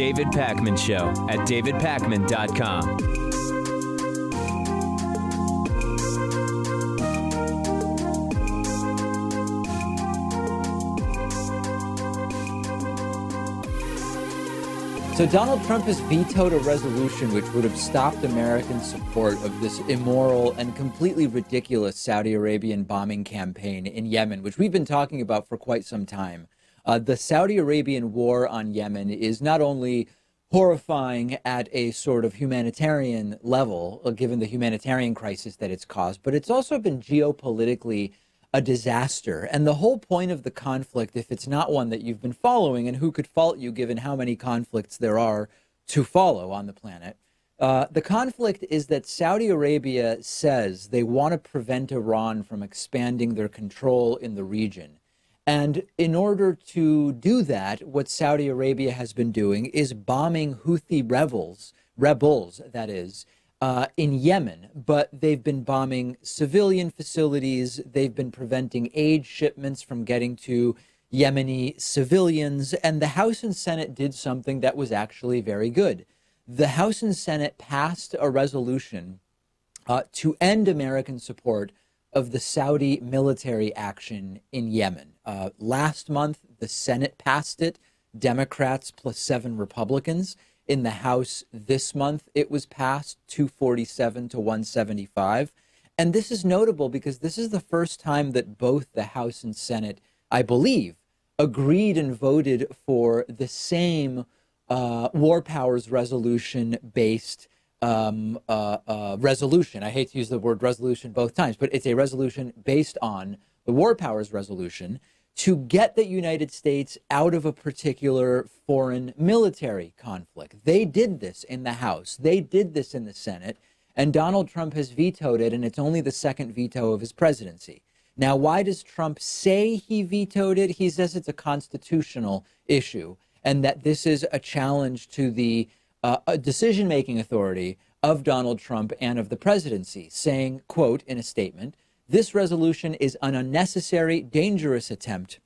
David Pakman Show at davidpakman.com. So Donald Trump has vetoed a resolution which would have stopped American support of this immoral and completely ridiculous Saudi Arabian bombing campaign in Yemen, which we've been talking about for quite some time. The Saudi Arabian war on Yemen is not only horrifying at a sort of humanitarian level, given the humanitarian crisis that it's caused, but it's also been geopolitically a disaster. And the whole point of the conflict, if it's not one that you've been following, and who could fault you given how many conflicts there are to follow on the planet, the conflict is that Saudi Arabia says they want to prevent Iran from expanding their control in the region. And in order to do that, what Saudi Arabia has been doing is bombing Houthi rebels, that is, in Yemen, but they've been bombing civilian facilities. They've been preventing aid shipments from getting to Yemeni civilians. And the House and Senate did something that was actually very good. The House and Senate passed a resolution to end American support of the Saudi military action in Yemen. Last month, the Senate passed it, Democrats plus 7 Republicans. In the House this month, it was passed 247 to 175. And this is notable because this is the first time that both the House and Senate, I believe, agreed and voted for the same war powers resolution-based resolution. I hate to use the word resolution both times, but it's a resolution based on the war powers resolution to get the United States out of a particular foreign military conflict. They did this in the House. They did this in the Senate. And Donald Trump has vetoed it, and it's only the second veto of his presidency. Now, why does Trump say he vetoed it? He says it's a constitutional issue and that this is a challenge to the decision-making authority of Donald Trump and of the presidency, saying, quote, in a statement, "This resolution is an unnecessary, dangerous attempt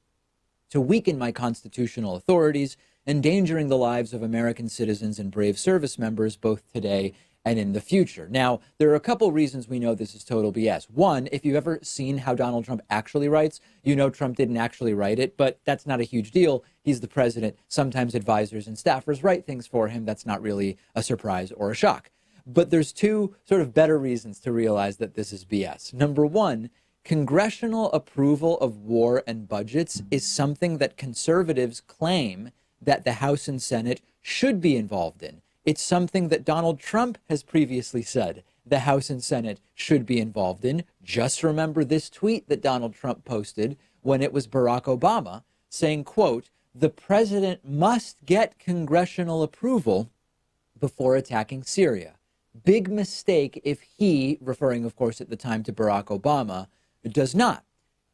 to weaken my constitutional authorities, endangering the lives of American citizens and brave service members both today and in the future." Now, there are a couple reasons we know this is total BS. One, if you've ever seen how Donald Trump actually writes, you know Trump didn't actually write it, but that's not a huge deal. He's the president. Sometimes advisors and staffers write things for him. That's not really a surprise or a shock. But there's two sort of better reasons to realize that this is BS. Number one, congressional approval of war and budgets is something that conservatives claim that the House and Senate should be involved in. It's something that Donald Trump has previously said the House and Senate should be involved in. Just remember this tweet that Donald Trump posted when it was Barack Obama saying, quote, "The president must get congressional approval before attacking Syria. Big mistake if he," referring, of course, at the time to Barack Obama, "does not."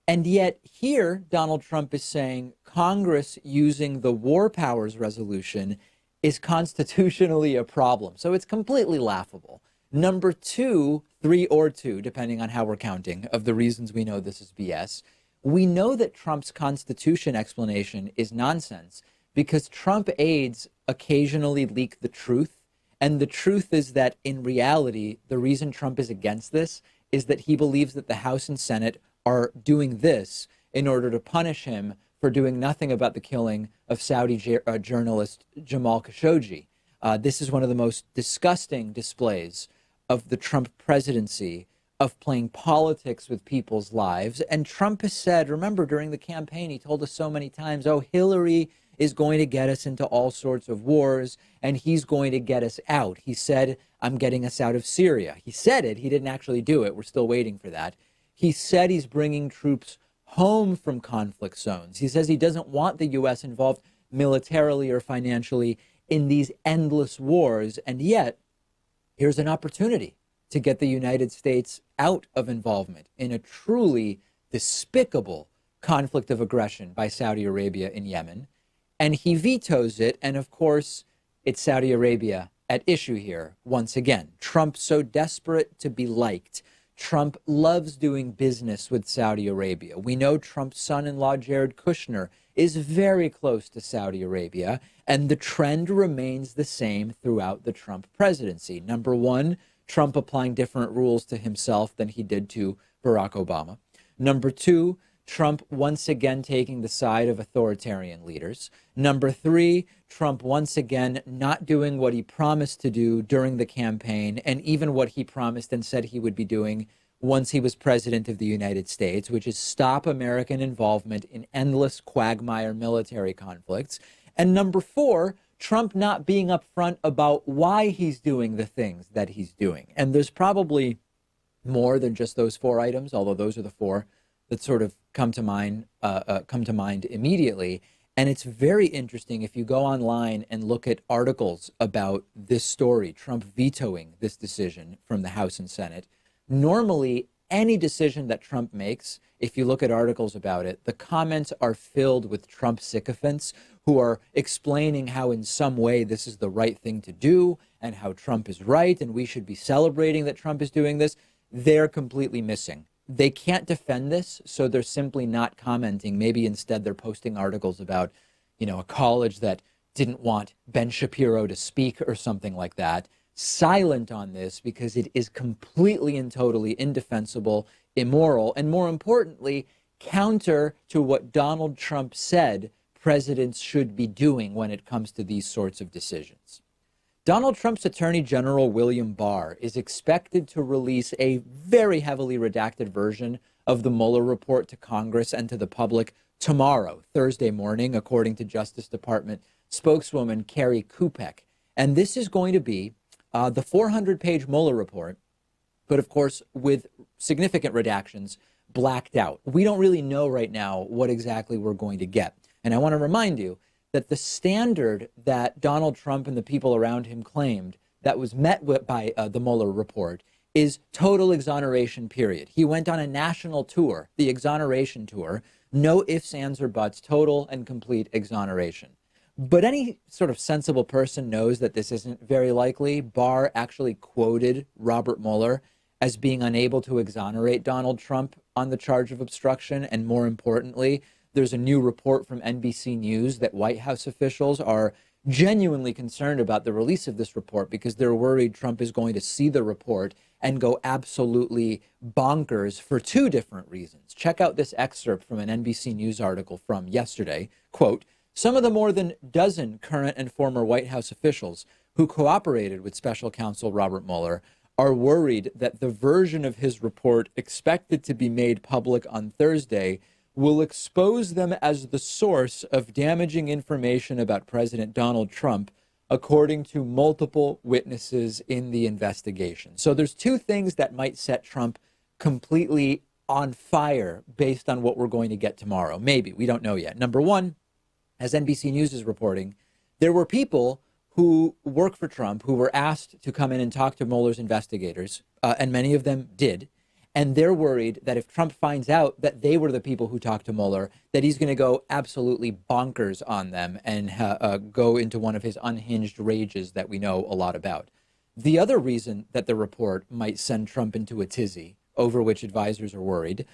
And yet here, Donald Trump is saying Congress using the war powers resolution is constitutionally a problem. So it's completely laughable. Number two, 3 or 2, depending on how we're counting, of the reasons we know this is BS, we know that Trump's Constitution explanation is nonsense because Trump aides occasionally leak the truth. And the truth is that in reality, the reason Trump is against this is that he believes that the House and Senate are doing this in order to punish him for doing nothing about the killing of Saudi journalist Jamal Khashoggi. This is one of the most disgusting displays of the Trump presidency, of playing politics with people's lives. And Trump has said, remember, during the campaign, he told us so many times, oh, Hillary is going to get us into all sorts of wars, and he's going to get us out. He said, I'm getting us out of Syria. He said it. He didn't actually do it. We're still waiting for that. He said he's bringing troops home from conflict zones. He says he doesn't want the U.S. involved militarily or financially in these endless wars. And yet, here's an opportunity to get the United States out of involvement in a truly despicable conflict of aggression by Saudi Arabia in Yemen. And he vetoes it. And of course, it's Saudi Arabia at issue here once again. Trump so desperate to be liked. Trump loves doing business with Saudi Arabia. We know Trump's son-in-law, Jared Kushner, is very close to Saudi Arabia, and the trend remains the same throughout the Trump presidency. Number one, Trump applying different rules to himself than he did to Barack Obama. Number two, Trump once again taking the side of authoritarian leaders. Number three, Trump once again not doing what he promised to do during the campaign, and even what he promised and said he would be doing once he was president of the United States, which is stop American involvement in endless quagmire military conflicts. And number four, Trump not being upfront about why he's doing the things that he's doing. And there's probably more than just those four items, although those are the four that sort of come to mind immediately. And it's very interesting if you go online and look at articles about this story, Trump vetoing this decision from the House and Senate. Normally, any decision that Trump makes, if you look at articles about it, the comments are filled with Trump sycophants who are explaining how in some way this is the right thing to do and how Trump is right and we should be celebrating that Trump is doing this. They're completely missing. They can't defend this, so they're simply not commenting. Maybe instead they're posting articles about, a college that didn't want Ben Shapiro to speak or something like that. Silent on this because it is completely and totally indefensible, immoral, and more importantly, counter to what Donald Trump said presidents should be doing when it comes to these sorts of decisions. Donald Trump's Attorney General William Barr is expected to release a very heavily redacted version of the Mueller report to Congress and to the public tomorrow, Thursday morning, according to Justice Department spokeswoman Carrie Kupek. And this is going to be the 400-page Mueller report, but of course with significant redactions blacked out. We don't really know right now what exactly we're going to get. And I want to remind you that the standard that Donald Trump and the people around him claimed that was met by the Mueller report is total exoneration, period. He went on a national tour, the exoneration tour, no ifs, ands, or buts, total and complete exoneration. But any sort of sensible person knows that this isn't very likely. Barr actually quoted Robert Mueller as being unable to exonerate Donald Trump on the charge of obstruction. And more importantly, there's a new report from NBC News that White House officials are genuinely concerned about the release of this report because they're worried Trump is going to see the report and go absolutely bonkers for two different reasons. Check out this excerpt from an NBC News article from yesterday. Quote, some of the more than dozen current and former White House officials who cooperated with special counsel Robert Mueller are worried that the version of his report expected to be made public on Thursday will expose them as the source of damaging information about President Donald Trump, according to multiple witnesses in the investigation. So there's two things that might set Trump completely on fire based on what we're going to get tomorrow. Maybe, we don't know yet. Number one, as NBC News is reporting, there were people who work for Trump who were asked to come in and talk to Mueller's investigators, and many of them did. And they're worried that if Trump finds out that they were the people who talked to Mueller, that he's going to go absolutely bonkers on them and go into one of his unhinged rages that we know a lot about. The other reason that the report might send Trump into a tizzy, over which advisors are worried,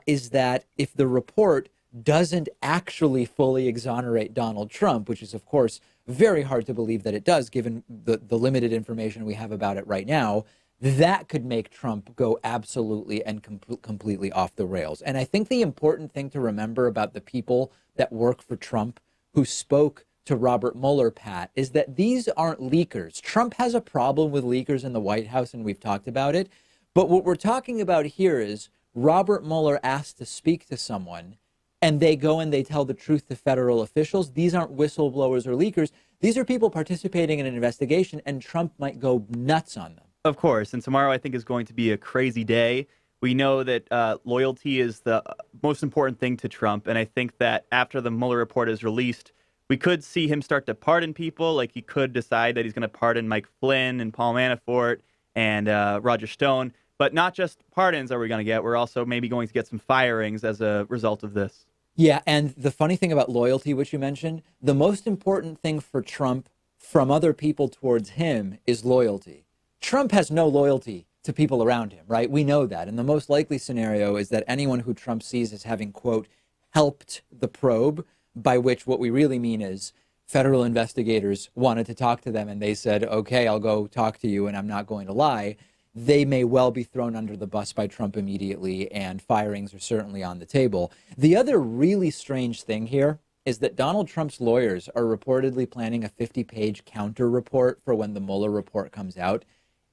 is that if the report doesn't actually fully exonerate Donald Trump, which is, of course, very hard to believe that it does, given the limited information we have about it right now, that could make Trump go absolutely and completely off the rails. And I think the important thing to remember about the people that work for Trump who spoke to Robert Mueller, Pat, is that these aren't leakers. Trump has a problem with leakers in the White House, and we've talked about it. But what we're talking about here is Robert Mueller asked to speak to someone, and they go and they tell the truth to federal officials. These aren't whistleblowers or leakers. These are people participating in an investigation, and Trump might go nuts on them. Of course. And tomorrow, I think, is going to be a crazy day. We know that loyalty is the most important thing to Trump. And I think that after the Mueller report is released, we could see him start to pardon people. Like he could decide that he's going to pardon Mike Flynn and Paul Manafort and Roger Stone. But not just pardons are we going to get. We're also maybe going to get some firings as a result of this. Yeah. And the funny thing about loyalty, which you mentioned, the most important thing for Trump from other people towards him is loyalty. Trump has no loyalty to people around him, right? We know that. And the most likely scenario is that anyone who Trump sees as having, quote, helped the probe, by which what we really mean is federal investigators wanted to talk to them and they said, okay, I'll go talk to you and I'm not going to lie. They may well be thrown under the bus by Trump immediately, and firings are certainly on the table. The other really strange thing here is that Donald Trump's lawyers are reportedly planning a 50-page counter report for when the Mueller report comes out.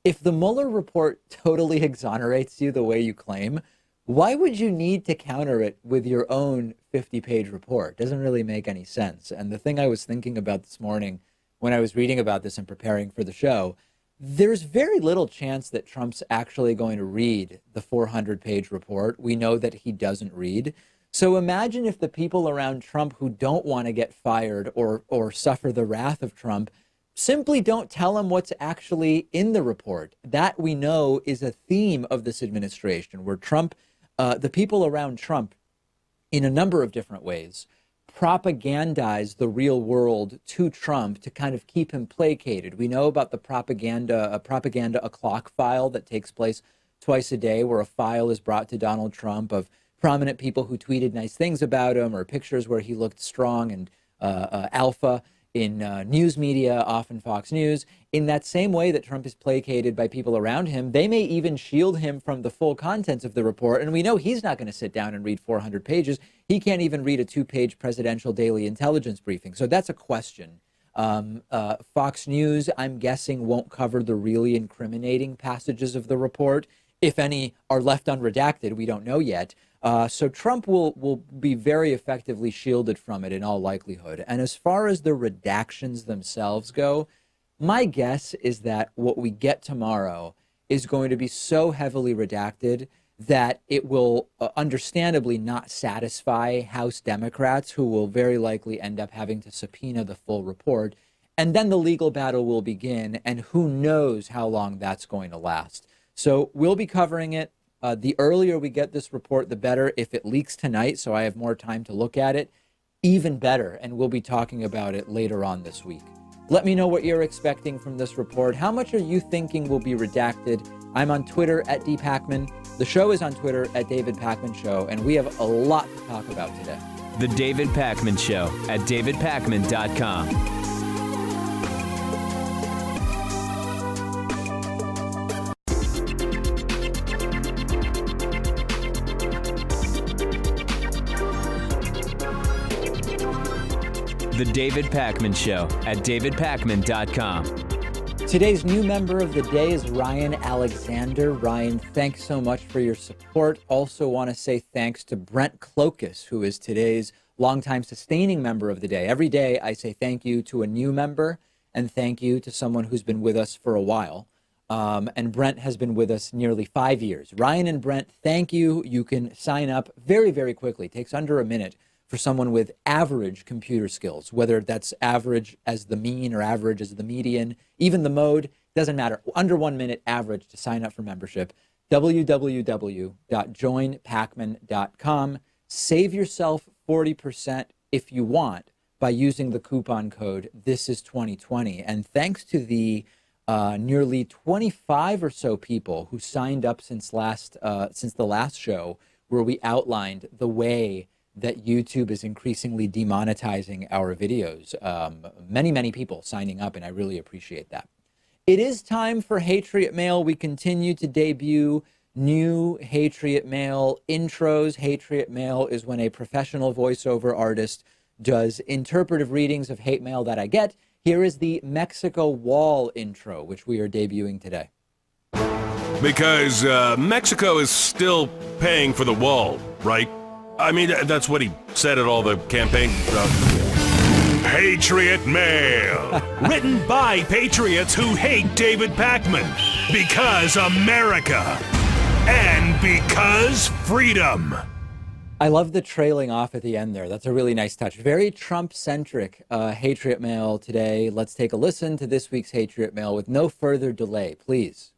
If the Mueller report totally exonerates you the way you claim, why would you need to counter it with your own 50-page report? Doesn't really make any sense. And the thing I was thinking about this morning when I was reading about this and preparing for the show, there's very little chance that Trump's actually going to read the 400-page report. We know that he doesn't read. So imagine if the people around Trump who don't want to get fired or suffer the wrath of Trump simply don't tell him what's actually in the report. That, we know, is a theme of this administration, where Trump, the people around Trump, in a number of different ways, propagandize the real world to Trump to kind of keep him placated. We know about the propaganda o'clock file that takes place twice a day, where a file is brought to Donald Trump of prominent people who tweeted nice things about him, or pictures where he looked strong and alpha in news media, often Fox News. In that same way that Trump is placated by people around him, they may even shield him from the full contents of the report. And we know he's not going to sit down and read 400 pages. He can't even read a 2-page presidential daily intelligence briefing. So that's a question. Fox News, I'm guessing, won't cover the really incriminating passages of the report. If any are left unredacted, we don't know yet. So Trump will be very effectively shielded from it in all likelihood. And as far as the redactions themselves go, my guess is that what we get tomorrow is going to be so heavily redacted that it will understandably not satisfy House Democrats, who will very likely end up having to subpoena the full report. And then the legal battle will begin, and who knows how long that's going to last. So we'll be covering it. The earlier we get this report, the better. If it leaks tonight, so I have more time to look at it, even better. And we'll be talking about it later on this week. Let me know what you're expecting from this report. How much are you thinking will be redacted? I'm on Twitter at dpacman. The show is on Twitter at David Pakman Show, and we have a lot to talk about today. The David Pakman Show at davidpakman.com. The David Pakman Show at davidpakman.com. Today's new member of the day is Ryan Alexander. Ryan, thanks so much for your support. Also want to say thanks to Brent Clokus, who is today's longtime sustaining member of the day. Every day I say thank you to a new member and thank you to someone who's been with us for a while. And Brent has been with us nearly 5 years. Ryan and Brent, thank you. You can sign up very, very quickly. It takes under a minute for someone with average computer skills, whether that's average as the mean or average as the median, even the mode, doesn't matter. Under 1 minute average to sign up for membership. www.joinpakman.com. Save yourself 40% if you want by using the coupon code THISIS2020. And thanks to the nearly 25 or so people who signed up since the last show, where we outlined the way that YouTube is increasingly demonetizing our videos. Many people signing up, and I really appreciate that. It is time for Hatriot Mail. We continue to debut new Hatriot Mail intros. Hatriot Mail is when a professional voiceover artist does interpretive readings of hate mail that I get. Here is the Mexico Wall intro, which we are debuting today. Because Mexico is still paying for the wall, right? I mean, that's what he said at all the campaign. Hatriot Mail. Written by patriots who hate David Pakman. Because America. And because freedom. I love the trailing off at the end there. That's a really nice touch. Very Trump-centric Hatriot Mail today. Let's take a listen to this week's Hatriot Mail with no further delay, please.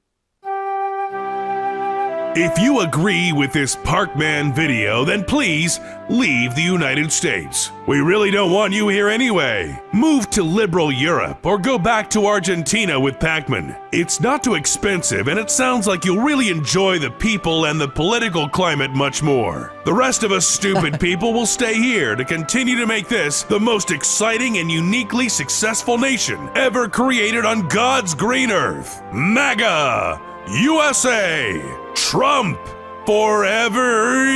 If you agree with this Parkman video, then please leave the United States. We really don't want you here anyway. Move to liberal Europe or go back to Argentina with Pacman. It's not too expensive and it sounds like you'll really enjoy the people and the political climate much more. The rest of us stupid people will stay here to continue to make this the most exciting and uniquely successful nation ever created on God's green earth. MAGA! USA! Trump forever!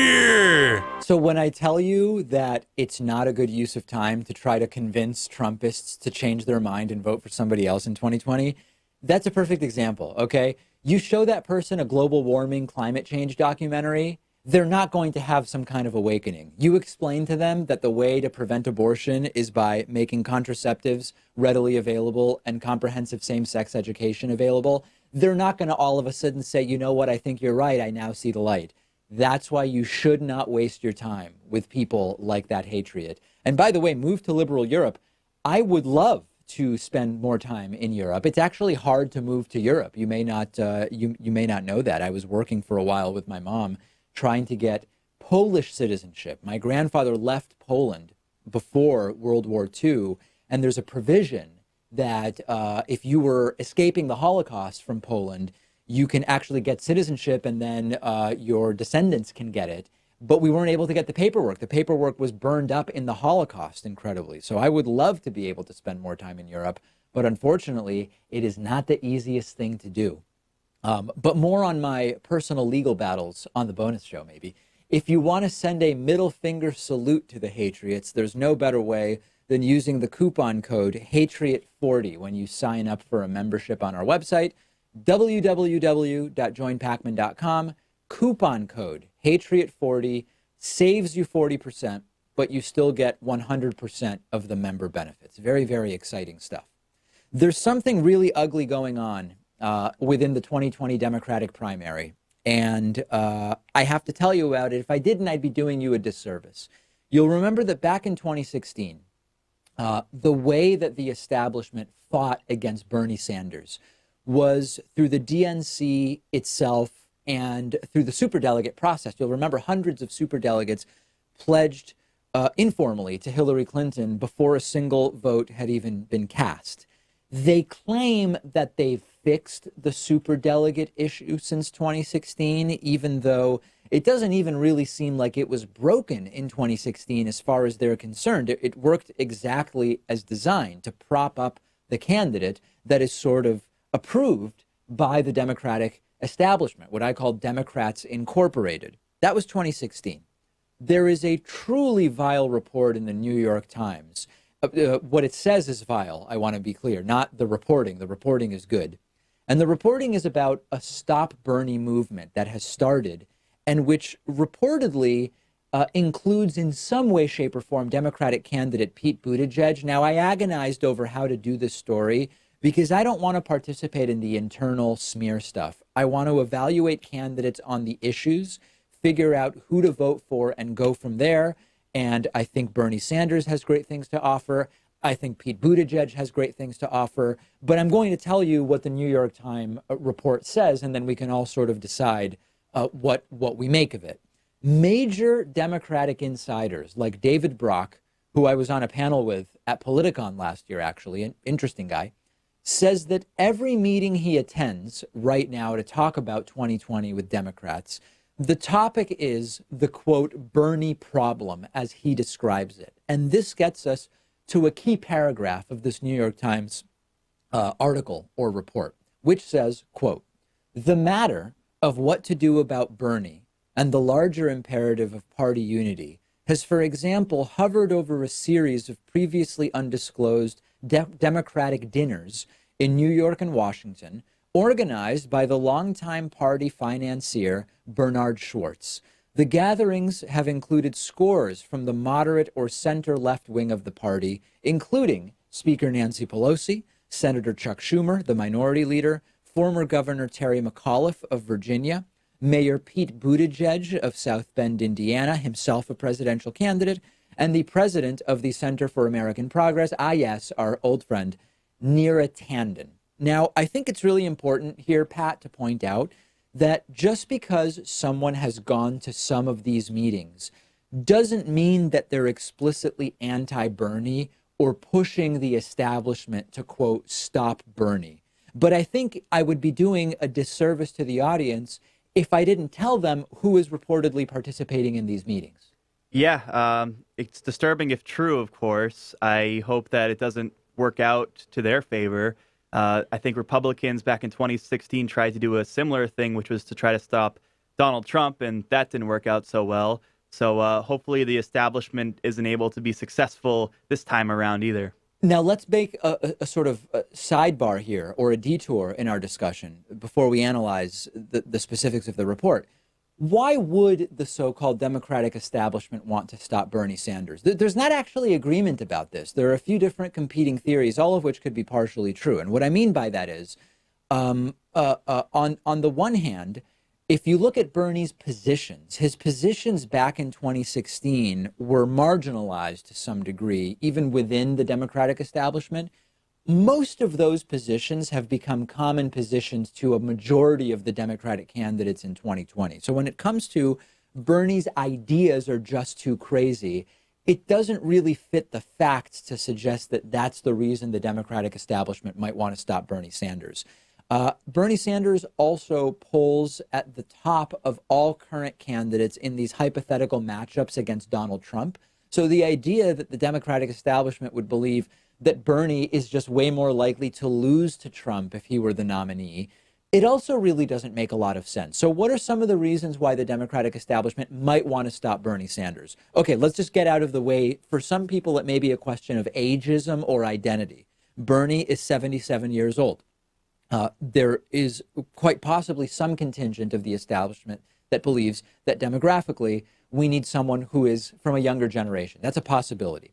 So when I tell you that it's not a good use of time to try to convince Trumpists to change their mind and vote for somebody else in 2020, that's a perfect example, okay? You show that person a global warming, climate change documentary, they're not going to have some kind of awakening. You explain to them that the way to prevent abortion is by making contraceptives readily available and comprehensive same-sex education available. They're not going to all of a sudden say, you know what, I think you're right, I now see the light. That's why you should not waste your time with people like that Hatriot. And by the way, move to liberal Europe. I would love to spend more time in Europe. It's actually hard to move to Europe. You may not you may not know that. I was working for a while with my mom trying to get Polish citizenship. My grandfather left Poland before World War II, and there's a provision that if you were escaping the Holocaust from Poland, you can actually get citizenship and then your descendants can get it. But we weren't able to get the paperwork. The paperwork was burned up in the Holocaust, incredibly. So I would love to be able to spend more time in Europe, but unfortunately, it is not the easiest thing to do. But more on my personal legal battles on the bonus show, maybe. If you want to send a middle finger salute to the Hatriots, there's no better way than using the coupon code Hatriot40 when you sign up for a membership on our website, www.joinpacman.com. Coupon code Hatriot40 saves you 40%, but you still get 100% of the member benefits. Very, very exciting stuff. There's something really ugly going on within the 2020 Democratic primary, and I have to tell you about it. If I didn't, I'd be doing you a disservice. You'll remember that back in 2016, the way that the establishment fought against Bernie Sanders was through the DNC itself and through the superdelegate process. You'll remember hundreds of superdelegates pledged informally to Hillary Clinton before a single vote had even been cast. They claim that they've fixed the superdelegate issue since 2016, even though it doesn't even really seem like it was broken in 2016 as far as they're concerned. It worked exactly as designed to prop up the candidate that is sort of approved by the Democratic establishment, what I call Democrats Incorporated. That was 2016. There is a truly vile report in the New York Times. What it says is vile, I want to be clear, not the reporting. The reporting is good. And the reporting is about a Stop Bernie movement that has started and which reportedly includes in some way, shape, or form Democratic candidate Pete Buttigieg. Now, I agonized over how to do this story because I don't want to participate in the internal smear stuff. I want to evaluate candidates on the issues, figure out who to vote for, and go from there. And I think Bernie Sanders has great things to offer. I think Pete Buttigieg has great things to offer. But I'm going to tell you what the New York Times report says, and then we can all sort of decide what we make of it. Major Democratic insiders like David Brock, who I was on a panel with at Politicon last year, actually, an interesting guy, says that every meeting he attends right now to talk about 2020 with Democrats, the topic is the, quote, Bernie problem, as he describes it. And this gets us to a key paragraph of this New York Times article or report, which says, quote, the matter of what to do about Bernie and the larger imperative of party unity has, for example, hovered over a series of previously undisclosed Democratic dinners in New York and Washington, organized by the longtime party financier Bernard Schwartz. The gatherings have included scores from the moderate or center-left wing of the party, including Speaker Nancy Pelosi, Senator Chuck Schumer, the minority leader, former Governor Terry McAuliffe of Virginia, Mayor Pete Buttigieg of South Bend, Indiana, himself a presidential candidate, and the president of the Center for American Progress, yes, our old friend, Neera Tanden. Now, I think it's really important here, Pat, to point out that just because someone has gone to some of these meetings doesn't mean that they're explicitly anti-Bernie or pushing the establishment to, quote, stop Bernie. But I think I would be doing a disservice to the audience if I didn't tell them who is reportedly participating in these meetings. Yeah, it's disturbing if true, of course. I hope that it doesn't work out to their favor. I think Republicans back in 2016 tried to do a similar thing, which was to try to stop Donald Trump, and that didn't work out so well. So hopefully the establishment isn't able to be successful this time around either. Now, let's make a sort of a sidebar here, or a detour in our discussion before we analyze the specifics of the report. Why would the so-called Democratic establishment want to stop Bernie Sanders? There's not actually agreement about this. There are a few different competing theories, all of which could be partially true. And what I mean by that is, on the one hand, if you look at Bernie's positions, his positions back in 2016 were marginalized to some degree, even within the Democratic establishment. Most of those positions have become common positions to a majority of the Democratic candidates in 2020. So when it comes to Bernie's ideas are just too crazy, it doesn't really fit the facts to suggest that that's the reason the Democratic establishment might want to stop Bernie Sanders. Bernie Sanders also polls at the top of all current candidates in these hypothetical matchups against Donald Trump. So the idea that the Democratic establishment would believe that Bernie is just way more likely to lose to Trump if he were the nominee, it also really doesn't make a lot of sense. So what are some of the reasons why the Democratic establishment might want to stop Bernie Sanders? Okay, let's just get out of the way. For some people, it may be a question of ageism or identity. Bernie is 77 years old. There is quite possibly some contingent of the establishment that believes that demographically we need someone who is from a younger generation. That's a possibility.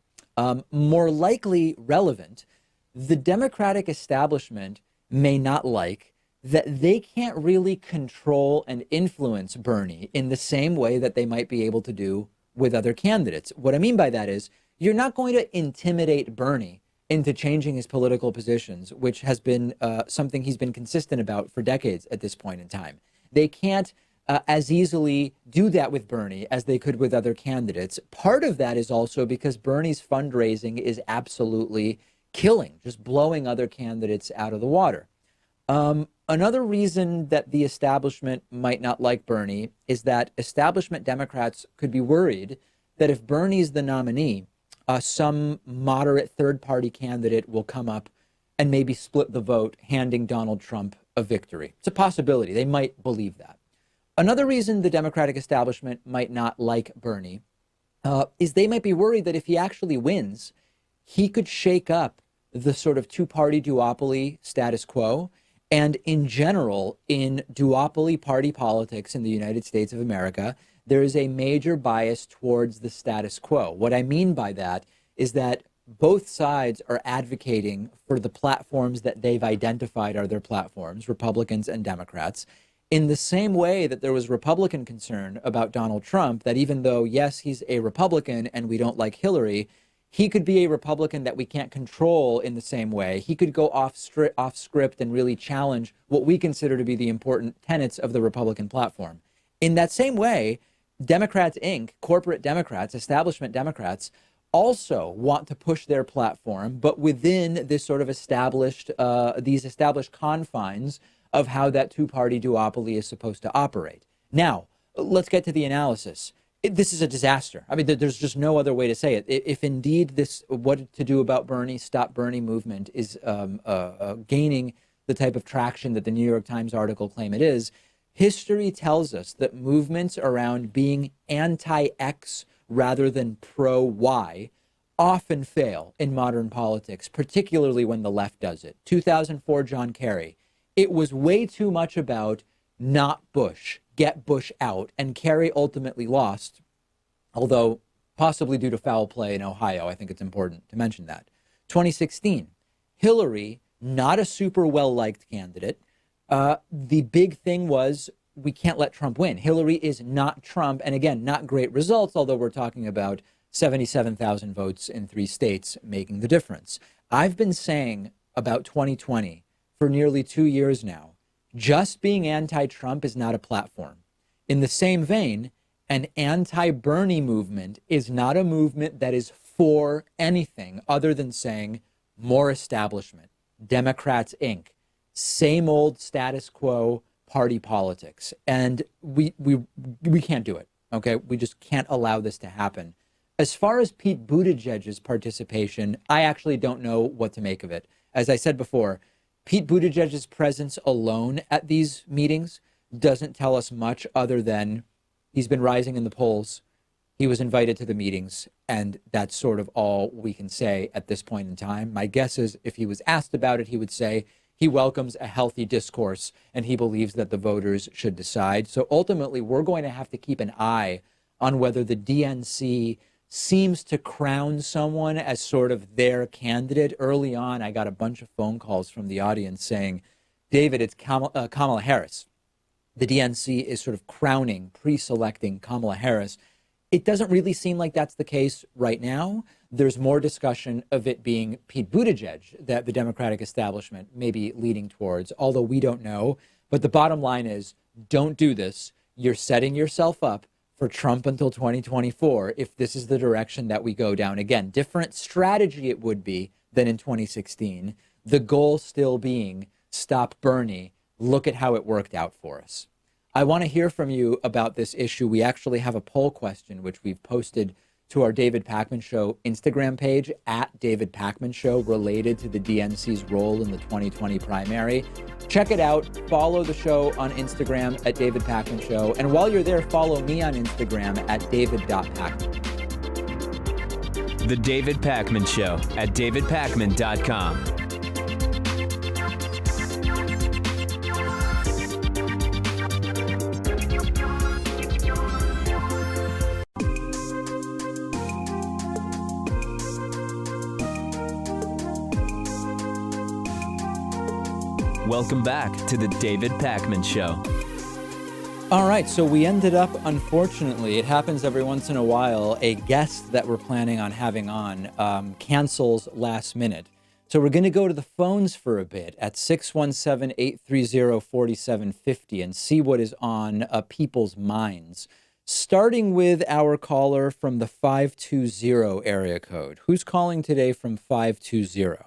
More likely relevant, the Democratic establishment may not like that they can't really control and influence Bernie in the same way that they might be able to do with other candidates. What I mean by that is you're not going to intimidate Bernie into changing his political positions, which has been something he's been consistent about for decades at this point in time. They can't as easily do that with Bernie as they could with other candidates. Part of that is also because Bernie's fundraising is absolutely killing, just blowing other candidates out of the water. Another reason that the establishment might not like Bernie is that establishment Democrats could be worried that if Bernie's the nominee, some moderate third-party candidate will come up and maybe split the vote, handing Donald Trump a victory. It's a possibility. They might believe that. Another reason the Democratic establishment might not like Bernie is they might be worried that if he actually wins, he could shake up the sort of two-party duopoly status quo. And in general, in duopoly party politics in the United States of America, there is a major bias towards the status quo. What I mean by that is that both sides are advocating for the platforms that they've identified are their platforms, Republicans and Democrats, in the same way that there was Republican concern about Donald Trump, that even though, yes, he's a Republican and we don't like Hillary, he could be a Republican that we can't control in the same way. He could go off script and really challenge what we consider to be the important tenets of the Republican platform. In that same way, Democrats, Inc., corporate Democrats, establishment Democrats, also want to push their platform, but within this sort of established, these established confines of how that two-party duopoly is supposed to operate. Now, let's get to the analysis. This is a disaster. I mean, there's just no other way to say it. If indeed this what to do about Bernie, stop Bernie movement is gaining the type of traction that the New York Times article claim it is, history tells us that movements around being anti-X rather than pro-Y often fail in modern politics, particularly when the left does it. 2004, John Kerry. It was way too much about not Bush, get Bush out, and Kerry ultimately lost, although possibly due to foul play in Ohio. I think it's important to mention that. 2016, Hillary, not a super well-liked candidate. The big thing was we can't let Trump win. Hillary is not Trump. And again, not great results, although we're talking about 77,000 votes in 3 states making the difference. I've been saying about 2020 for nearly 2 years now, Just being anti-Trump is not a platform. In the same vein, an anti-Bernie movement is not a movement that is for anything other than saying more establishment, Democrats Inc., same old status quo party politics. And we can't do it, okay? We just can't allow this to happen. As far as Pete Buttigieg's participation, I actually don't know what to make of it. As I said before, Pete Buttigieg's presence alone at these meetings doesn't tell us much other than he's been rising in the polls. He was invited to the meetings, and that's sort of all we can say at this point in time. My guess is if he was asked about it, he would say he welcomes a healthy discourse and he believes that the voters should decide. So ultimately, we're going to have to keep an eye on whether the DNC seems to crown someone as sort of their candidate. Early on, I got a bunch of phone calls from the audience saying, David, it's Kamala Harris. The DNC is sort of crowning, pre-selecting Kamala Harris. It doesn't really seem like that's the case right now. There's more discussion of it being Pete Buttigieg that the Democratic establishment may be leading towards, although we don't know. But the bottom line is, don't do this. You're setting yourself up for Trump until 2024 if this is the direction that we go down. Again, different strategy it would be than in 2016. The goal still being stop Bernie. Look at how it worked out for us. I want to hear from you about this issue. We actually have a poll question, which we've posted to our David Pakman Show Instagram page, at David Pakman Show, related to the DNC's role in the 2020 primary. Check it out. Follow the show on Instagram at David Pakman Show. And while you're there, follow me on Instagram at david.pakman. The David Pakman Show at davidpakman.com. Welcome back to the David Pakman Show. All right, so we ended up, unfortunately, it happens every once in a while, a guest that we're planning on having on cancels last minute. So we're going to go to the phones for a bit at 617-830-4750 and see what is on people's minds. Starting with our caller from the 520 area code. Who's calling today from 520?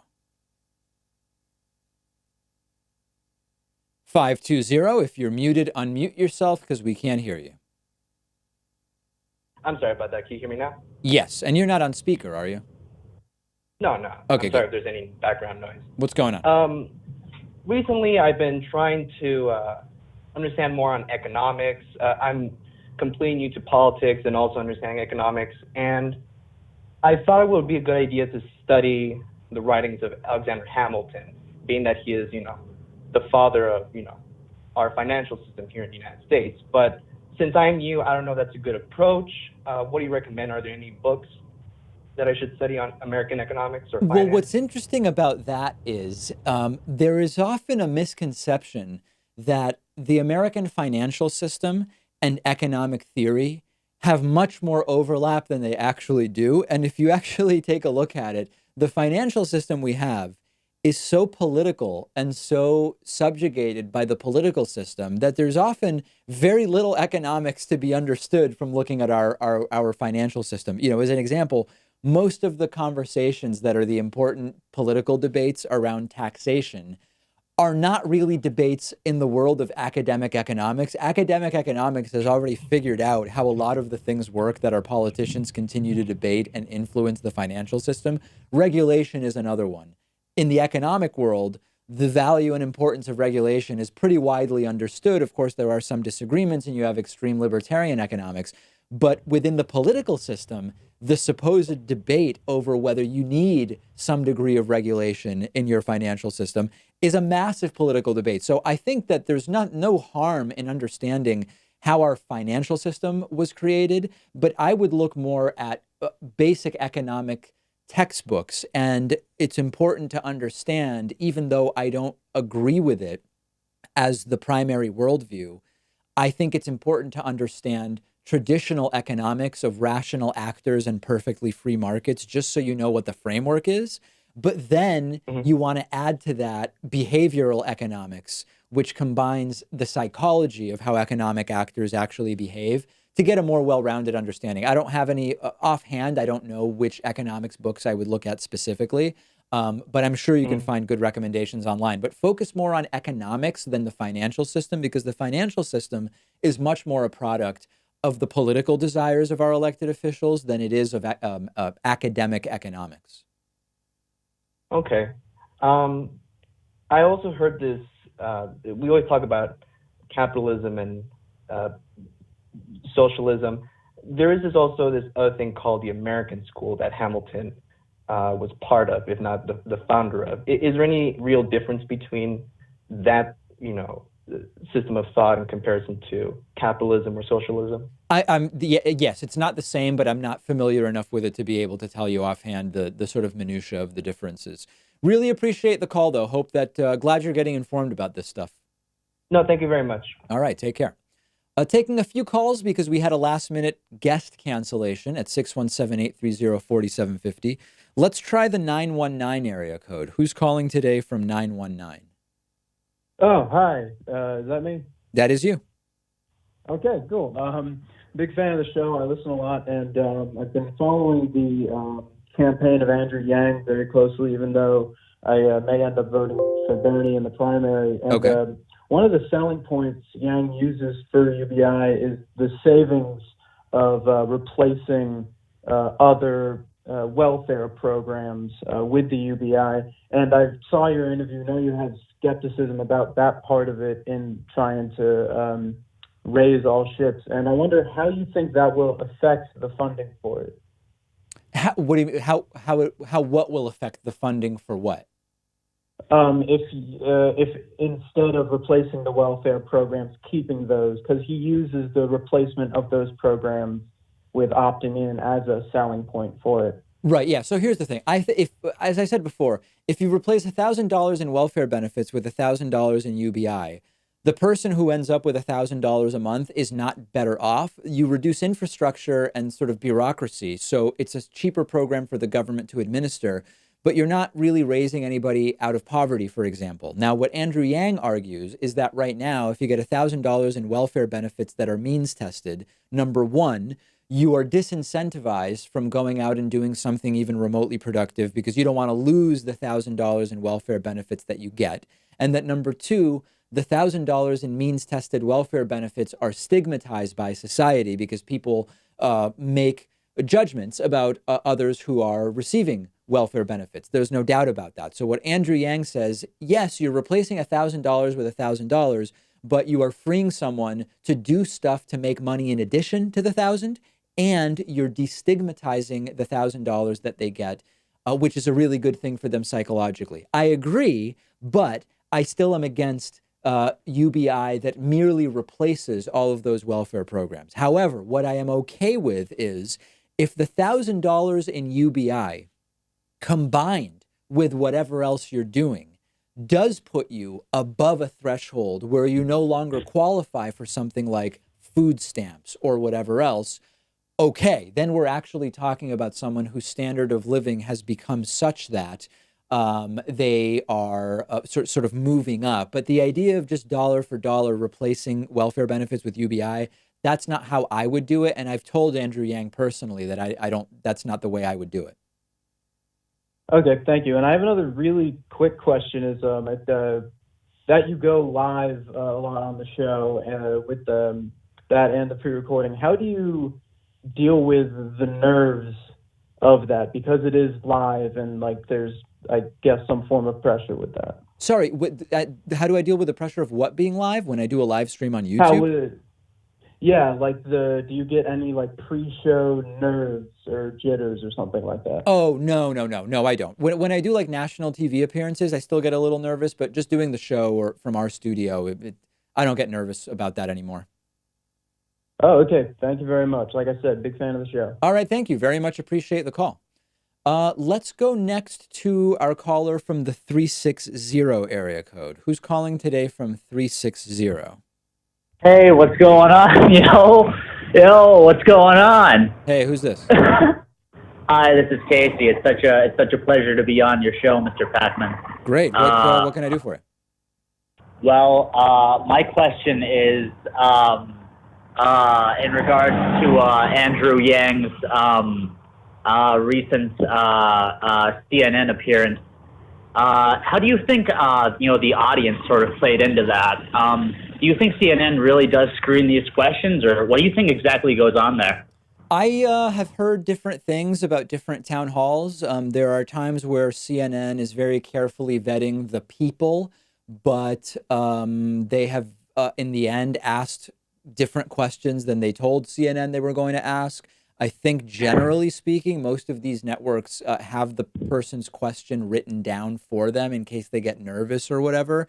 520, if you're muted, unmute yourself because we can't hear you. I'm sorry about that. Can you hear me now? Yes, and you're not on speaker, are you? No. Okay, I'm sorry good. if there's any background noise. What's going on? Recently, I've been trying to understand more on economics. I'm completely new to politics and also understanding economics, and I thought it would be a good idea to study the writings of Alexander Hamilton, being that he is, the father of, our financial system here in the United States. But since I'm new, I don't know if that's a good approach. What do you recommend? Are there any books that I should study on American economics or finance? Well, what's interesting about that is there is often a misconception that the American financial system and economic theory have much more overlap than they actually do. And if you actually take a look at it, the financial system we have is so political and so subjugated by the political system that there's often very little economics to be understood from looking at our financial system. As an example, most of the conversations that are the important political debates around taxation are not really debates in the world of academic economics. Academic economics has already figured out how a lot of the things work that our politicians continue to debate and influence the financial system. Regulation is another one. In the economic world, the value and importance of regulation is pretty widely understood. Of course, there are some disagreements and you have extreme libertarian economics. But within the political system, the supposed debate over whether you need some degree of regulation in your financial system is a massive political debate. So I think that there's no harm in understanding how our financial system was created, but I would look more at basic economic textbooks. And it's important to understand, even though I don't agree with it as the primary worldview, I think it's important to understand traditional economics of rational actors and perfectly free markets, just so you know what the framework is. But then you want to add to that behavioral economics, which combines the psychology of how economic actors actually behave to get a more well-rounded understanding. I don't have any offhand. I don't know which economics books I would look at specifically, but I'm sure you can find good recommendations online. But focus more on economics than the financial system, because the financial system is much more a product of the political desires of our elected officials than it is of academic economics. Okay. I also heard this, we always talk about capitalism and socialism. There is also this other thing called the American school that Hamilton was part of, if not the founder of. Is there any real difference between that, system of thought in comparison to capitalism or socialism? Yes, it's not the same, but I'm not familiar enough with it to be able to tell you offhand the sort of minutia of the differences. Really appreciate the call, though. Hope that glad you're getting informed about this stuff. No, thank you very much. All right, take care. Taking a few calls because we had a last-minute guest cancellation at 617-830-4750. Let's try the 919 area code. Who's calling today from 919? Oh, hi. Is that me? That is you. Okay, cool. Big fan of the show. I listen a lot, and I've been following the campaign of Andrew Yang very closely, even though I may end up voting for Bernie in the primary. And, okay. One of the selling points Yang uses for UBI is the savings of replacing other welfare programs with the UBI. And I saw your interview. I know you had skepticism about that part of it in trying to raise all ships. And I wonder how you think that will affect the funding for it. What do you mean? How what will affect the funding for what? If instead of replacing the welfare programs, keeping those, because he uses the replacement of those programs with opting in as a selling point for it. Right. Yeah. So here's the thing. As I said before, if you replace $1,000 in welfare benefits with $1,000 in UBI, the person who ends up with $1,000 a month is not better off. You reduce infrastructure and sort of bureaucracy, so it's a cheaper program for the government to administer. But you're not really raising anybody out of poverty, for example. Now, what Andrew Yang argues is that right now, if you get $1,000 in welfare benefits that are means tested, number one, you are disincentivized from going out and doing something even remotely productive because you don't want to lose the $1,000 in welfare benefits that you get. And that number two, the $1,000 in means tested welfare benefits are stigmatized by society because people make judgments about others who are receiving welfare benefits. There's no doubt about that. So what Andrew Yang says, yes, you're replacing $1,000 with $1,000, but you are freeing someone to do stuff to make money in addition to the $1,000, and you're destigmatizing the $1,000 that they get, which is a really good thing for them psychologically. I agree, but I still am against UBI that merely replaces all of those welfare programs. However, what I am okay with is if the $1,000 in UBI combined with whatever else you're doing does put you above a threshold where you no longer qualify for something like food stamps or whatever else, okay, then we're actually talking about someone whose standard of living has become such that they are sort of moving up. But the idea of just dollar for dollar replacing welfare benefits with UBI, that's not how I would do it. And I've told Andrew Yang personally that I don't, that's not the way I would do it. Okay, thank you. And I have another really quick question is that you go live a lot on the show with that and the pre-recording. How do you deal with the nerves of that? Because it is live and like there's, I guess, some form of pressure with that. Sorry, how do I deal with the pressure of what being live when I do a live stream on YouTube? Do you get any like pre-show nerves or jitters or something like that? Oh, no, I don't. When I do like national TV appearances, I still get a little nervous, but just doing the show or from our studio, I don't get nervous about that anymore. Oh, okay. Thank you very much. Like I said, big fan of the show. All right, thank you. Very much appreciate the call. Let's go next to our caller from the 360 area code. Who's calling today from 360? Hey, what's going on? Yo, what's going on? Hey, who's this? Hi, this is Casey. It's such a pleasure to be on your show, Mr. Pacman. Great. What can I do for you? Well, my question is in regards to Andrew Yang's recent CNN appearance. How do you think the audience sort of played into that? Do you think CNN really does screen these questions, or what do you think exactly goes on there? I have heard different things about different town halls. There are times where CNN is very carefully vetting the people, but they have, in the end, asked different questions than they told CNN they were going to ask. I think, generally speaking, most of these networks have the person's question written down for them in case they get nervous or whatever.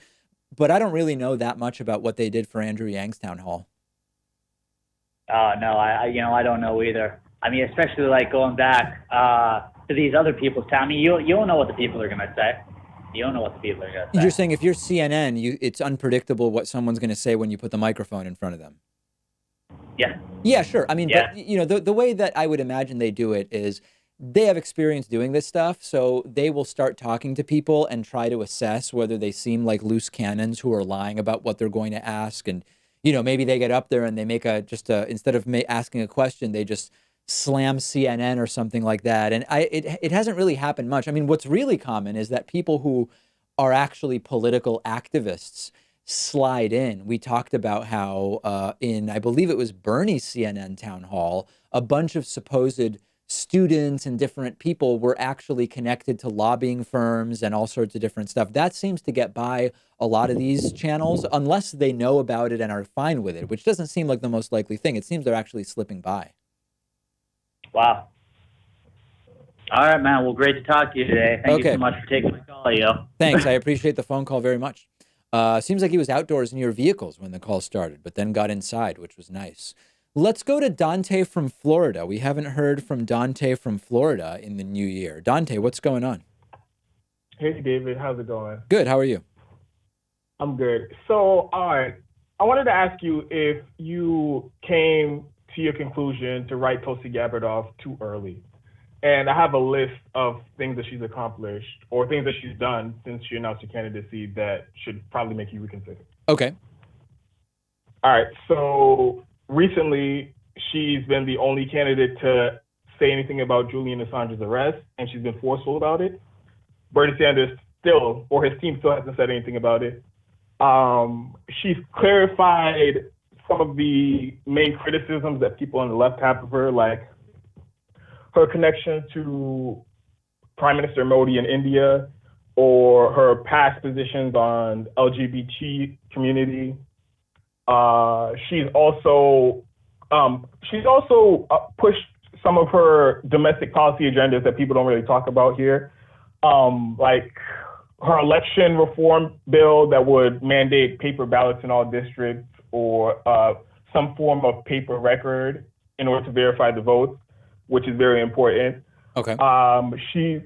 But I don't really know that much about what they did for Andrew Yang's town hall. No, I don't know either. I mean, especially like going back to these other people's town. I mean, you don't know what the people are gonna say. You don't know what the people are gonna say. You're saying if you're CNN, it's unpredictable what someone's going to say when you put the microphone in front of them. Yeah. Yeah, sure. I mean, Yeah. but, the way that I would imagine they do it is they have experience doing this stuff, so they will start talking to people and try to assess whether they seem like loose cannons who are lying about what they're going to ask. And, maybe they get up there and they make instead of asking a question, they just slam CNN or something like that. And it hasn't really happened much. I mean, what's really common is that people who are actually political activists slide in. We talked about how in, I believe it was Bernie's CNN town hall, a bunch of supposed students and different people were actually connected to lobbying firms and all sorts of different stuff. That seems to get by a lot of these channels unless they know about it and are fine with it, which doesn't seem like the most likely thing. It seems they're actually slipping by. Wow. All right, man. Well, great to talk to you today. Thank you so much for taking my call, yo. Thanks. I appreciate the phone call very much. Seems like he was outdoors near vehicles when the call started, but then got inside, which was nice. Let's go to Dante from Florida. We haven't heard from Dante from Florida in the new year. Dante, what's going on? Hey, David. How's it going? Good. How are you? I'm good. So, all right. I wanted to ask you if you came to your conclusion to write Tulsi Gabbard off too early. And I have a list of things that she's accomplished or things that she's done since she announced her candidacy that should probably make you reconsider. Okay. All right. So recently, she's been the only candidate to say anything about Julian Assange's arrest, and she's been forceful about it. Bernie Sanders still, or his team still hasn't said anything about it. She's clarified some of the main criticisms that people on the left have of her, like her connection to Prime Minister Modi in India, or her past positions on LGBT community. She's also pushed some of her domestic policy agendas that people don't really talk about here, like her election reform bill that would mandate paper ballots in all districts, or some form of paper record in order to verify the votes, which is very important. Okay. She's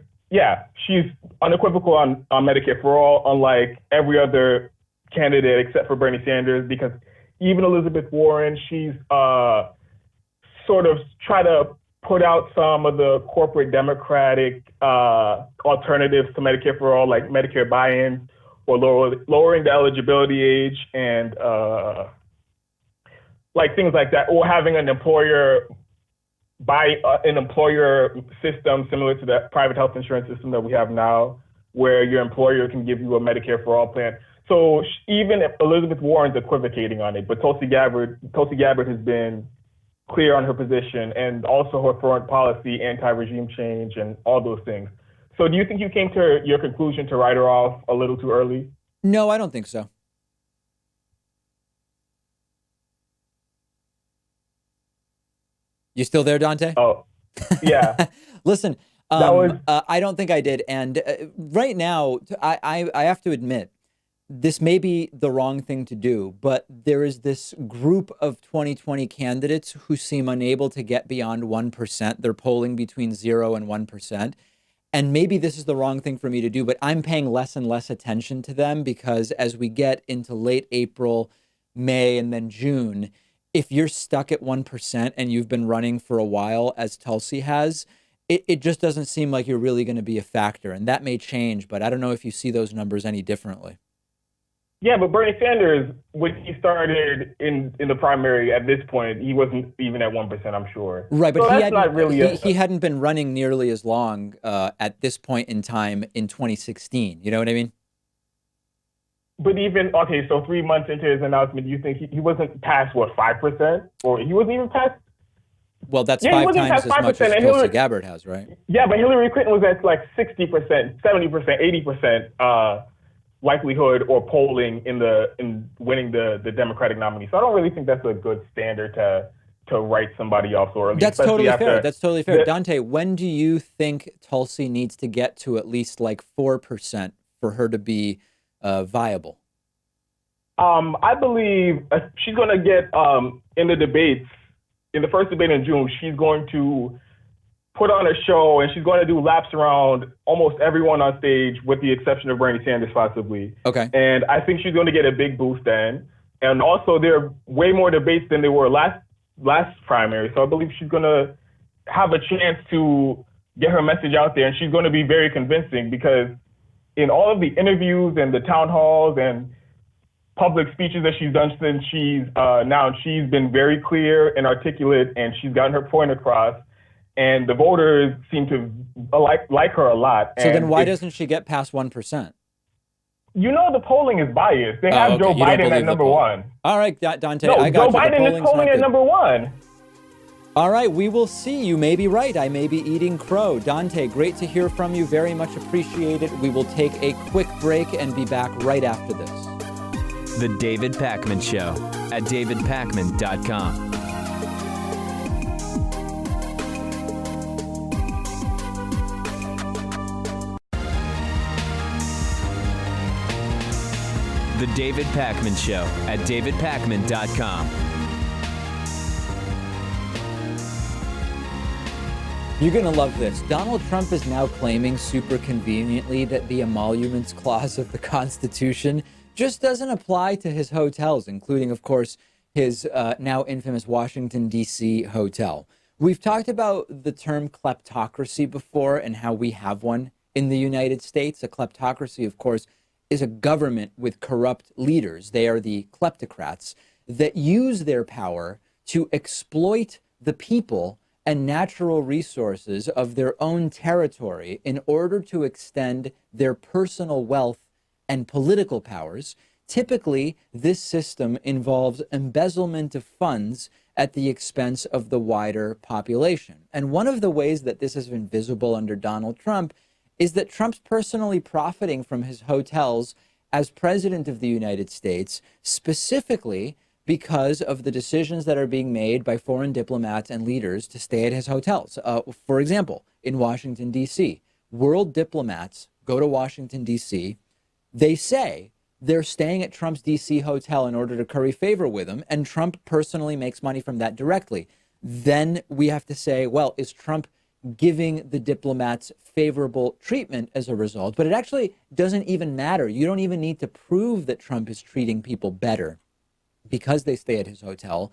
unequivocal on Medicare for all, unlike every other candidate except for Bernie Sanders, because even Elizabeth Warren, she's sort of tried to put out some of the corporate Democratic alternatives to Medicare for all, like Medicare buy-ins, or lowering the eligibility age, and like things like that, or having an employer system similar to the private health insurance system that we have now, where your employer can give you a Medicare for all plan. So even if Elizabeth Warren's equivocating on it, but Tulsi Gabbard has been clear on her position, and also her foreign policy, anti-regime change, and all those things. So do you think you came to your conclusion to write her off a little too early? No, I don't think so. You still there, Dante? Oh, yeah. Listen, I don't think I did. And right now, I have to admit, this may be the wrong thing to do, but there is this group of 2020 candidates who seem unable to get beyond 1%. They're polling between 0 and 1%. And maybe this is the wrong thing for me to do, but I'm paying less and less attention to them, because as we get into late April, May, and then June, if you're stuck at 1% and you've been running for a while, as Tulsi has, it just doesn't seem like you're really going to be a factor. And that may change, but I don't know if you see those numbers any differently. Yeah, but Bernie Sanders, when he started in the primary at this point, he wasn't even at 1%, I'm sure. Right, but so he that's not really he hadn't been running nearly as long at this point in time in 2016. You know what I mean? But even, okay, so 3 months into his announcement, you think he wasn't past, what, 5%? Or he wasn't even past? Well, that's Yeah, he 5 wasn't times past as much 5%, as and Tulsi Gabbard has, right? Yeah, but Hillary Clinton was at like 60%, 70%, 80% likelihood or polling in winning the Democratic nominee. So I don't really think that's a good standard to write somebody off so early. That's totally fair. That's totally fair. The, Dante, when do you think Tulsi needs to get to at least like 4% for her to be viable? I believe she's going to get in the debates, in the first debate in June, she's going to put on a show and she's going to do laps around almost everyone on stage with the exception of Bernie Sanders possibly. Okay. And I think she's going to get a big boost then. And also there are way more debates than there were last primary. So I believe she's going to have a chance to get her message out there, and she's going to be very convincing because in all of the interviews and the town halls and public speeches that she's done since she's been very clear and articulate, and she's gotten her point across, and the voters seem to like her a lot. So then why doesn't she get past 1%? You know the polling is biased. They have Joe Biden at number one. All right, Dante, no, I got Joe you. Biden is polling at number one. All right, we will see. You may be right. I may be eating crow. Dante, great to hear from you. Very much appreciated. We will take a quick break and be back right after this. The David Pakman Show at davidpakman.com. The David Pakman Show at davidpakman.com. You're going to love this. Donald Trump is now claiming super conveniently that the emoluments clause of the Constitution just doesn't apply to his hotels, including, of course, his now infamous Washington, D.C. hotel. We've talked about the term kleptocracy before and how we have one in the United States. A kleptocracy, of course, is a government with corrupt leaders. They are the kleptocrats that use their power to exploit the people and natural resources of their own territory in order to extend their personal wealth and political powers. Typically, this system involves embezzlement of funds at the expense of the wider population. And one of the ways that this has been visible under Donald Trump is that Trump's personally profiting from his hotels as president of the United States, specifically because of the decisions that are being made by foreign diplomats and leaders to stay at his hotels. For example, in Washington, D.C., world diplomats go to Washington, D.C., they say they're staying at Trump's D.C. hotel in order to curry favor with him, and Trump personally makes money from that directly. Then we have to say, well, is Trump giving the diplomats favorable treatment as a result? But it actually doesn't even matter. You don't even need to prove that Trump is treating people better because they stay at his hotel.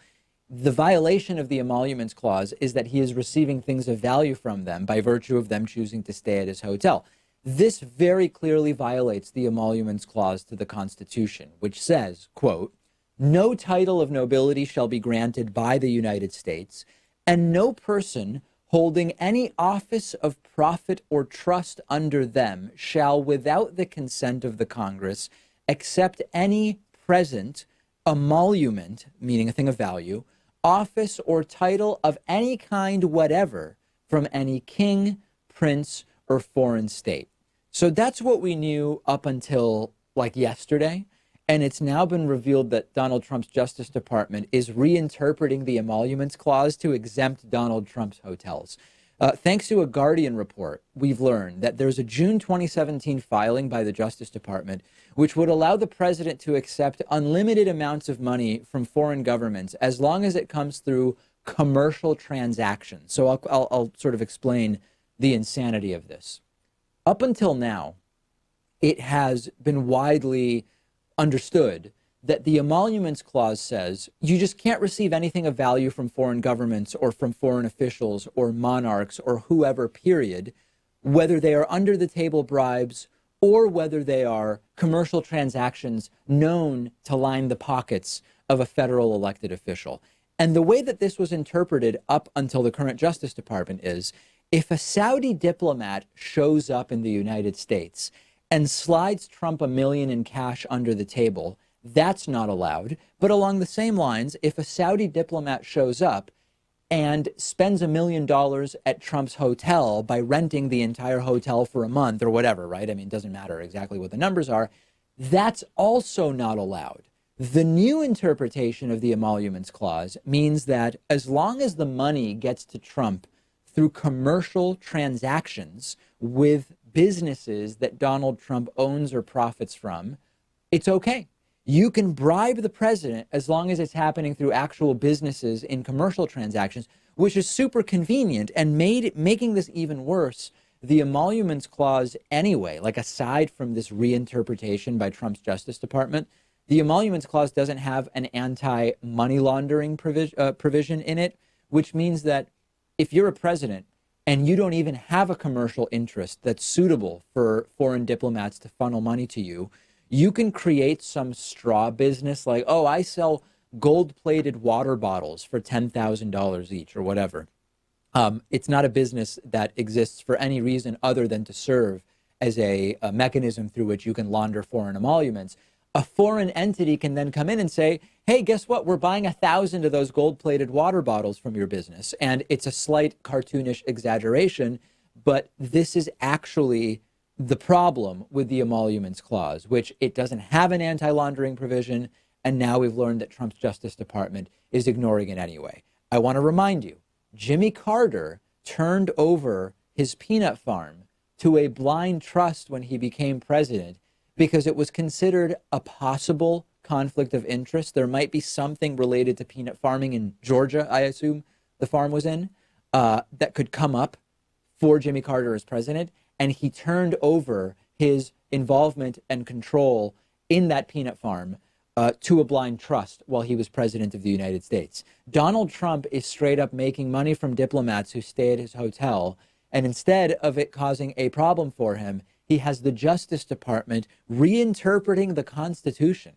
The violation of the emoluments clause is that he is receiving things of value from them by virtue of them choosing to stay at his hotel. This very clearly violates the emoluments clause to the Constitution, which says, quote, "No title of nobility shall be granted by the United States, and no person holding any office of profit or trust under them shall, without the consent of the Congress, accept any present emolument," meaning a thing of value, "office or title of any kind whatever from any king, prince, or foreign state." So that's what we knew up until like yesterday. And it's now been revealed that Donald Trump's Justice Department is reinterpreting the emoluments clause to exempt Donald Trump's hotels. Thanks to a Guardian report, we've learned that there's a June 2017 filing by the Justice Department which would allow the president to accept unlimited amounts of money from foreign governments as long as it comes through commercial transactions. So I'll sort of explain the insanity of this. Up until now, it has been widely understood that the emoluments clause says you just can't receive anything of value from foreign governments or from foreign officials or monarchs or whoever, period, whether they are under the table bribes or whether they are commercial transactions known to line the pockets of a federal elected official. And the way that this was interpreted up until the current Justice Department is, if a Saudi diplomat shows up in the United States and slides Trump $1 million in cash under the table, that's not allowed. But along the same lines, if a Saudi diplomat shows up and spends $1 million at Trump's hotel by renting the entire hotel for a month or whatever, right? I mean, it doesn't matter exactly what the numbers are. That's also not allowed. The new interpretation of the emoluments clause means that as long as the money gets to Trump through commercial transactions with businesses that Donald Trump owns or profits from, it's okay. You can bribe the president as long as it's happening through actual businesses in commercial transactions, which is super convenient and making this even worse. The emoluments clause anyway, like aside from this reinterpretation by Trump's Justice Department, the emoluments clause doesn't have an anti-money laundering provision in it, which means that if you're a president and you don't even have a commercial interest that's suitable for foreign diplomats to funnel money to you, you can create some straw business like, oh, I sell gold-plated water bottles for $10,000 each or whatever. It's not a business that exists for any reason other than to serve as a mechanism through which you can launder foreign emoluments. A foreign entity can then come in and say, hey, guess what? We're buying 1,000 of those gold-plated water bottles from your business. And it's a slight cartoonish exaggeration, but this is actually the problem with the emoluments clause, which it doesn't have an anti-laundering provision. And now we've learned that Trump's Justice Department is ignoring it anyway. I want to remind you, Jimmy Carter turned over his peanut farm to a blind trust when he became president because it was considered a possible conflict of interest. There might be something related to peanut farming in Georgia, I assume the farm was in, that could come up for Jimmy Carter as president. And he turned over his involvement and control in that peanut farm to a blind trust while he was president of the United States. Donald Trump is straight up making money from diplomats who stay at his hotel. And instead of it causing a problem for him, he has the Justice Department reinterpreting the Constitution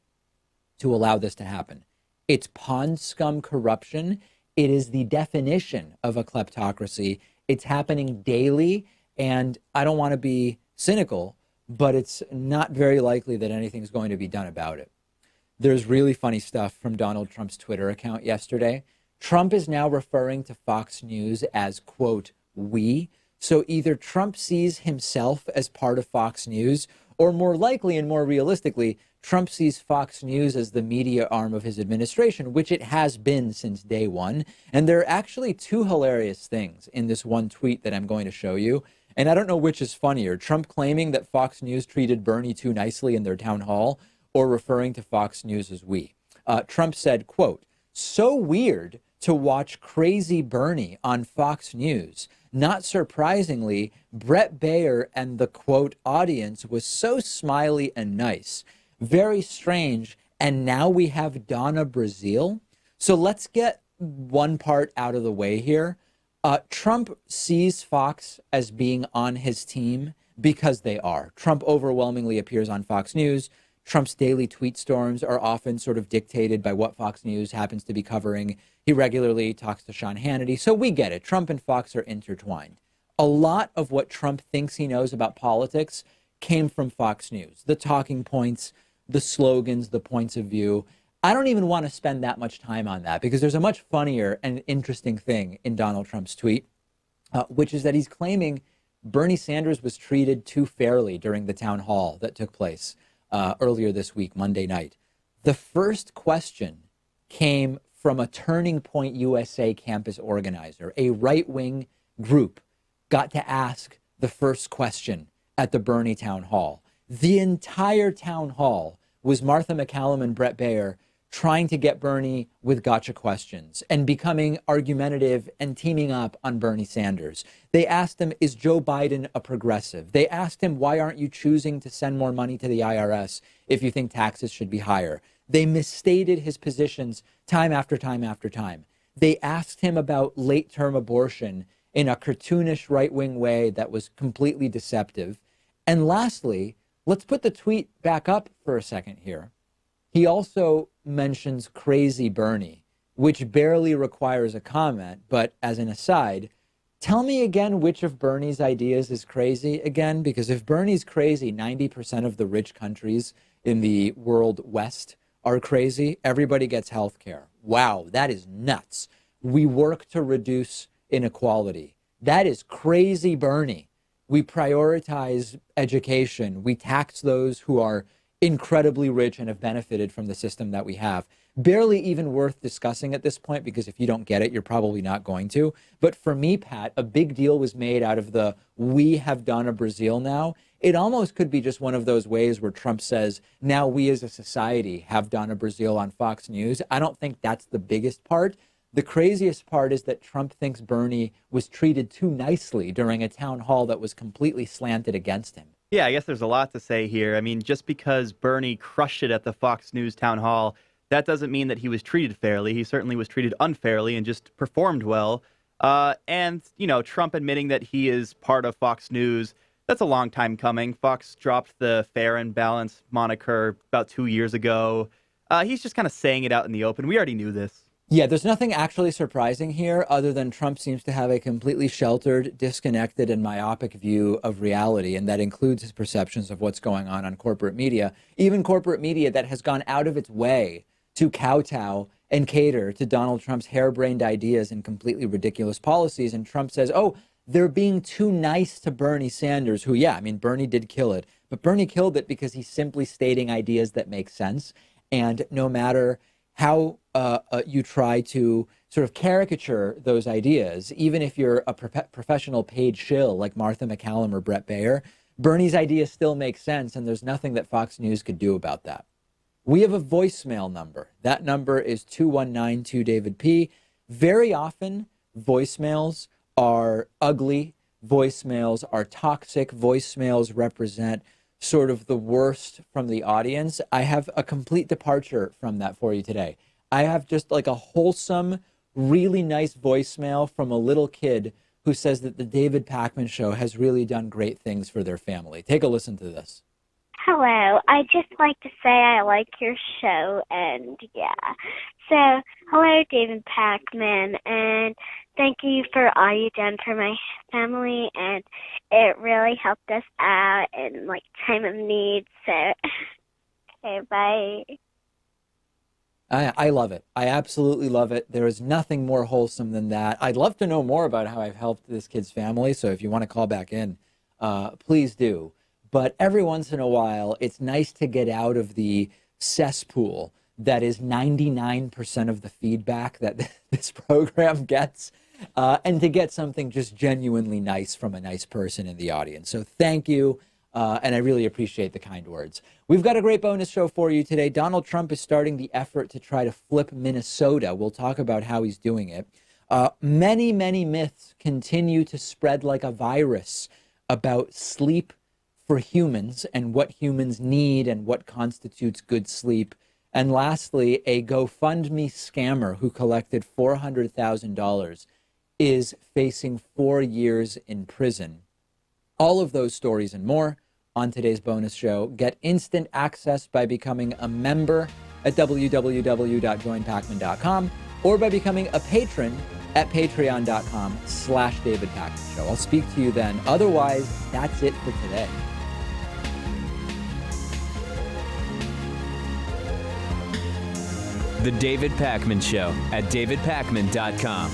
to allow this to happen. It's pond scum corruption. It is the definition of a kleptocracy. It's happening daily. And I don't want to be cynical, but it's not very likely that anything's going to be done about it. There's really funny stuff from Donald Trump's Twitter account yesterday. Trump is now referring to Fox News as, quote, we. So either Trump sees himself as part of Fox News, or more likely and more realistically, Trump sees Fox News as the media arm of his administration, which it has been since day one. And there are actually two hilarious things in this one tweet that I'm going to show you. And I don't know which is funnier, Trump claiming that Fox News treated Bernie too nicely in their town hall, or referring to Fox News as we. Trump said, quote, so weird to watch crazy Bernie on Fox News. Not surprisingly, Brett Baer and the, quote, audience was so smiley and nice. Very strange. And now we have Donna Brazile. So let's get one part out of the way here. Trump sees Fox as being on his team because they are. Trump overwhelmingly appears on Fox News. Trump's daily tweet storms are often sort of dictated by what Fox News happens to be covering. He regularly talks to Sean Hannity. So we get it. Trump and Fox are intertwined. A lot of what Trump thinks he knows about politics came from Fox News. The talking points, the slogans, the points of view. I don't even want to spend that much time on that because there's a much funnier and interesting thing in Donald Trump's tweet, which is that he's claiming Bernie Sanders was treated too fairly during the town hall that took place earlier this week, Monday night. The first question came from a Turning Point USA campus organizer. A right-wing group got to ask the first question at the Bernie town hall. The entire town hall was Martha McCallum and Brett Baer trying to get Bernie with gotcha questions and becoming argumentative and teaming up on Bernie Sanders. They asked him, is Joe Biden a progressive? They asked him, why aren't you choosing to send more money to the IRS if you think taxes should be higher? They misstated his positions time after time after time. They asked him about late-term abortion in a cartoonish right-wing way that was completely deceptive. And lastly, Let's put the tweet back up for a second here. He also mentions Crazy Bernie, which barely requires a comment. But as an aside, tell me again which of Bernie's ideas is crazy again, because if Bernie's crazy, 90% of the rich countries in the world West are crazy. Everybody gets health care. Wow, that is nuts. We work to reduce inequality. That is crazy Bernie. We prioritize education. We tax those who are incredibly rich and have benefited from the system that we have. Barely even worth discussing at this point, because if you don't get it, you're probably not going to. But for me, Pat, a big deal was made out of the "we have done a Brazil now." It almost could be just one of those ways where Trump says, now we as a society have done a Brazil on Fox News. I don't think that's the biggest part. The craziest part is that Trump thinks Bernie was treated too nicely during a town hall that was completely slanted against him. Yeah, I guess there's a lot to say here. I mean, just because Bernie crushed it at the Fox News town hall, that doesn't mean that he was treated fairly. He certainly was treated unfairly and just performed well. And, you know, Trump admitting that he is part of Fox News, that's a long time coming. Fox dropped the fair and balanced moniker about 2 years ago. He's just kind of saying it out in the open. We already knew this. Yeah, there's nothing actually surprising here other than Trump seems to have a completely sheltered, disconnected, and myopic view of reality, and that includes his perceptions of what's going on corporate media, even corporate media that has gone out of its way to kowtow and cater to Donald Trump's harebrained ideas and completely ridiculous policies. And Trump says, oh, they're being too nice to Bernie Sanders, who, yeah, I mean, Bernie did kill it, but Bernie killed it because he's simply stating ideas that make sense. And no matter how you try to sort of caricature those ideas, even if you're a professional paid shill like Martha McCallum or Brett Baer, Bernie's ideas still make sense, and there's nothing that Fox News could do about that. We have a voicemail number. That number is 219-2-DAVID-P. Very often, voicemails are ugly. Voicemails are toxic. Voicemails represent sort of the worst from the audience. I have a complete departure from that for you today. I have just like a wholesome, really nice voicemail from a little kid who says that the David Pakman Show has really done great things for their family. Take a listen to this. Hello, I'd just like to say I like your show, and yeah. So, hello, David Pakman, and thank you for all you've done for my family, and it really helped us out in, like, time of need, so, okay, bye. I love it. I absolutely love it. There is nothing more wholesome than that. I'd love to know more about how I've helped this kid's family, so if you want to call back in, please do. But every once in a while, it's nice to get out of the cesspool that is 99% of the feedback that this program gets, and to get something just genuinely nice from a nice person in the audience. So thank you, and I really appreciate the kind words. We've got a great bonus show for you today. Donald Trump is starting the effort to try to flip Minnesota. We'll talk about how he's doing it. Many, many myths continue to spread like a virus about sleep for humans and what humans need and what constitutes good sleep. And lastly, a GoFundMe scammer who collected $400,000 is facing 4 years in prison. All of those stories and more on today's bonus show. Get instant access by becoming a member at www.joinpakman.com or by becoming a patron at patreon.com/David Pakman Show. I'll speak to you then. Otherwise, that's it for today. The David Pakman Show at davidpakman.com.